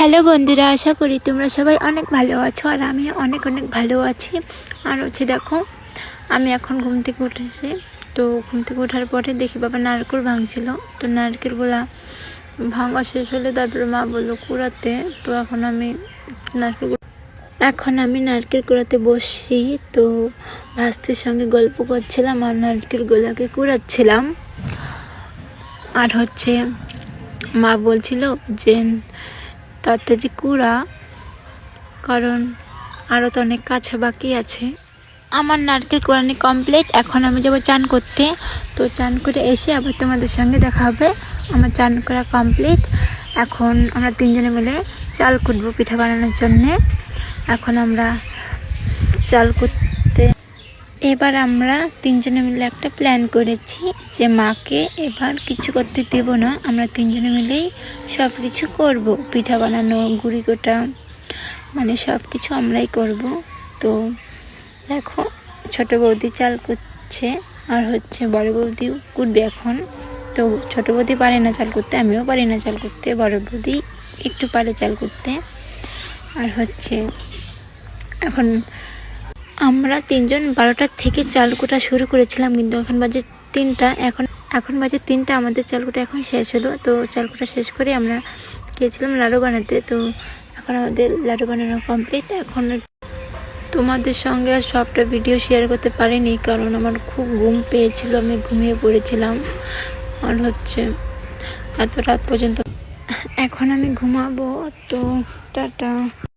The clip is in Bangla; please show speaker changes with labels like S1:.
S1: হ্যালো বন্ধুরা, আশা করি তোমরা সবাই অনেক ভালো আছো আর আমি অনেক অনেক ভালো আছি। আর হচ্ছে দেখো, আমি এখন ঘুম থেকে উঠেছি। তো ঘুম থেকে ওঠার পরে দেখি বাবা নারকেল ভাঙছিল। তো নারকেলগুলা ভাঙা শেষ হলে তারপরে মা বললো কুড়াতে। তো এখন আমি নারকেল কুড়াতে বসছি। তো ভাস্তির সঙ্গে গল্প করছিলাম আর নারকেলগুলাকে কুড়াচ্ছিলাম। আর হচ্ছে মা বলছিল যে তাড়াতাড়ি কুড়া, কারণ আরও তো অনেক কাজ বাকি আছে। আমার নারকেল কোরানি কমপ্লিট। এখন আমি যাবো চান করতে। তো চান করে এসে আবার তোমাদের সঙ্গে দেখা হবে। আমার চান করা কমপ্লিট। এখন আমরা তিনজনে মিলে চাল কুটবো পিঠা বানানোর জন্যে। এখন আমরা চাল কুটতে এবার আমরা তিনজনে মিলে একটা প্ল্যান করেছি যে মাকে এবার কিছু করতে দেব না, আমরা তিনজনে মিলেই সব কিছু করবো। পিঠা বানানো, গুড়ি কোটা, মানে সব কিছু আমরাই করব। তো দেখো, ছোটো বৌদি চাল করছে আর হচ্ছে বড় বৌদিও কুটবে এখন। তো ছোটো বৌদি পারে না চাল করতে, আমিও পারি না চাল করতে, বড় বৌদি একটু পারে চাল করতে। আর হচ্ছে এখন আমরা তিনজন 12টার থেকে চাল কোটা শুরু করেছিলাম, কিন্তু এখন বাজে 3টা। এখন বাজে 3টা, আমাদের চাল কোটা এখন শেষ হলো। তো চাল কোটা শেষ করে আমরা গিয়েছিলাম লাড়ু বানাতে। তো এখন আমাদের লাড়ু বানানো কমপ্লিট। এখন তোমাদের সঙ্গে আর সবটা ভিডিও শেয়ার করতে পারিনি, কারণ আমার খুব ঘুম পেয়েছিল, আমি ঘুমিয়ে পড়েছিলাম। আর হচ্ছে এত রাত পর্যন্ত এখন আমি ঘুমাবো। তো টাটা।